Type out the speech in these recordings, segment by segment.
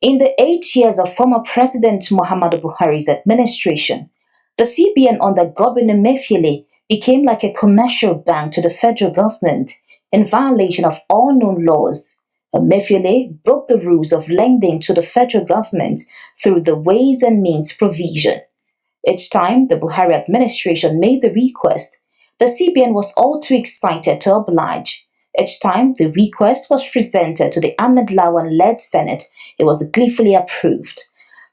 In the 8 years of former President Muhammadu Buhari's administration, the CBN under Godwin Emefiele became like a commercial bank to the federal government in violation of all known laws. Emefiele broke the rules of lending to the federal government through the Ways and Means provision. Each time the Buhari administration made the request, the CBN was all too excited to oblige. Each time the request was presented to the Ahmed Lawan-led Senate, it was gleefully approved.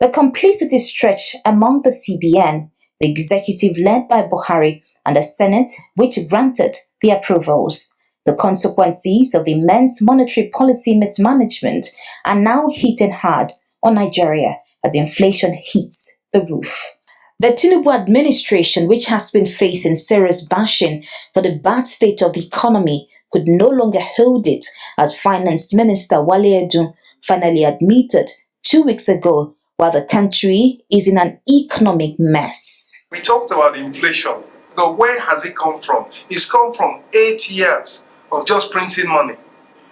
The complicity stretched among the CBN, the executive led by Buhari, and the Senate, which granted the approvals. The consequences of the immense monetary policy mismanagement are now hitting hard on Nigeria as inflation hits the roof. The Tinubu administration, which has been facing serious bashing for the bad state of the economy, could no longer hold it, as Finance Minister Wale Edun finally admitted 2 weeks ago, while the country is in an economic mess. We talked about inflation. But where has it come from? It's come from 8 years of just printing money.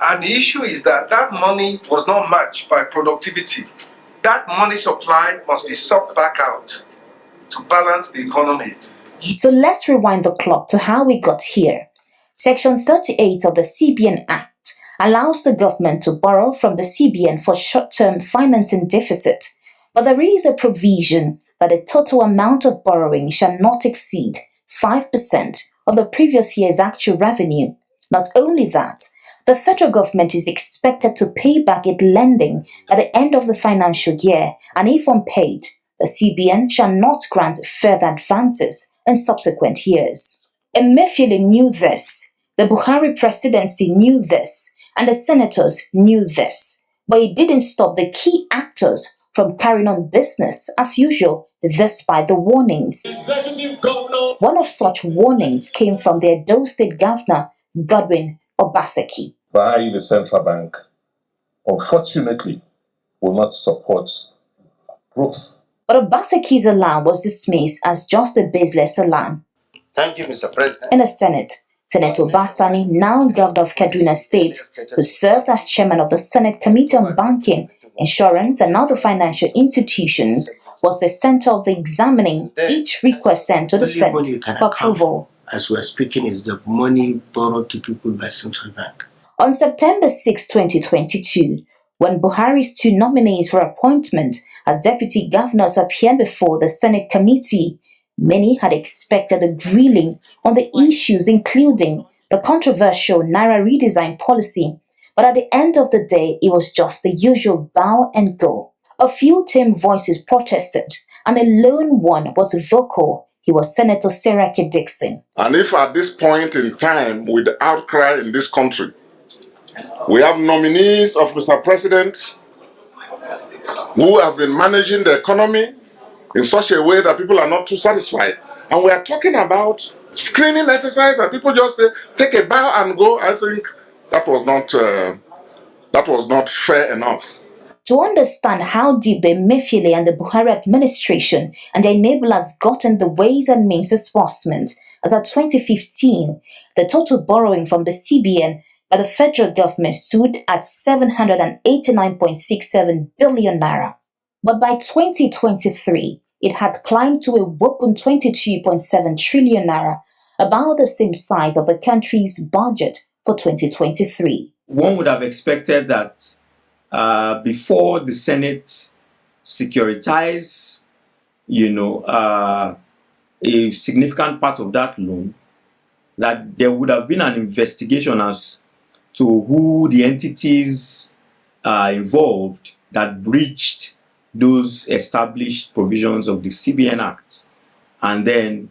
And the issue is that that money was not matched by productivity. That money supply must be sucked back out to balance the economy. So let's rewind the clock to how we got here. Section 38 of the CBN Act allows the government to borrow from the CBN for short-term financing deficit, but there is a provision that the total amount of borrowing shall not exceed 5% of the previous year's actual revenue. Not only that, the federal government is expected to pay back its lending at the end of the financial year, and if unpaid, the CBN shall not grant further advances in subsequent years. Emefiele knew this, the Buhari presidency knew this, and the senators knew this, but it didn't stop the key actors from carrying on business as usual, despite the warnings. One of such warnings came from the Edo State Governor, Godwin Emefiele. By the central bank, unfortunately, will not support growth. But Obaseki's alarm was dismissed as just a baseless alarm. Thank you, Mr. President. In the Senate, Senator Obasani, now governor of Kaduna State, who served as chairman of the Senate Committee on Banking, Insurance and Other Financial Institutions, was the center of the examining each request sent to the Senate for approval. As we are speaking, is the money borrowed to people by central bank. On September 6, 2022, when Buhari's two nominees for appointment as deputy governors appeared before the Senate committee, many had expected a grilling on the issues, including the controversial Naira redesign policy, but at the end of the day, it was just the usual bow and go. A few tame voices protested, and a lone one was vocal. He was Senator Seraki Dixon. And if at this point in time, with the outcry in this country, we have nominees of Mr. President who have been managing the economy in such a way that people are not too satisfied, and we are talking about screening exercise and people just say, take a bow and go, I think that was not fair enough. To understand how deep the Emefiele and the Buhari administration and their enablers got in the Ways and Means disbursement, as of 2015, the total borrowing from the CBN by the federal government stood at 789.67 billion naira. But by 2023, it had climbed to a whopping 22.7 trillion naira, about the same size of the country's budget for 2023. One would have expected that before the Senate securitized, a significant part of that loan, that there would have been an investigation as to who the entities involved that breached those established provisions of the CBN Act, and then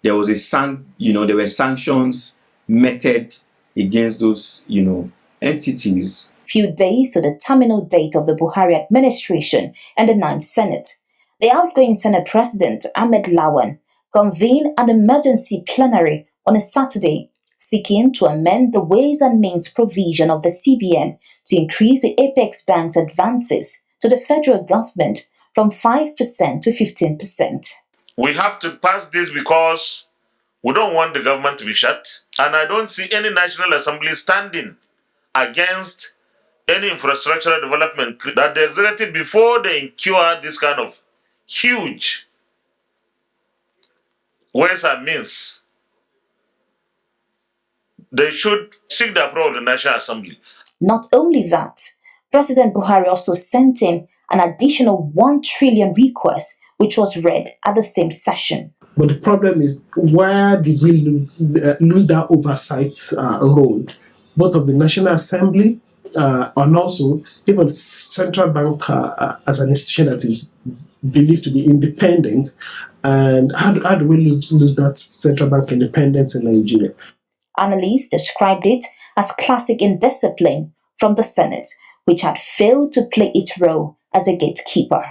there was there were sanctions meted against those entities. Few days to the terminal date of the Buhari administration and the 9th Senate, the outgoing Senate President Ahmed Lawan convened an emergency plenary on a Saturday, seeking to amend the Ways and Means provision of the CBN to increase the apex bank's advances to the federal government from 5% to 15%. We have to pass this because we don't want the government to be shut, and I don't see any National Assembly standing against any infrastructural development that the executive, before they incur this kind of huge ways and means, they should seek the approval of the National Assembly. Not only that, President Buhari also sent in an additional 1 trillion request, which was read at the same session. But the problem is, where did we lose that oversight role, both of the National Assembly and also even central bank as an institution that is believed to be independent? And how do we lose that central bank independence in Nigeria? Analysts described it as classic indiscipline from the Senate, which had failed to play its role as a gatekeeper.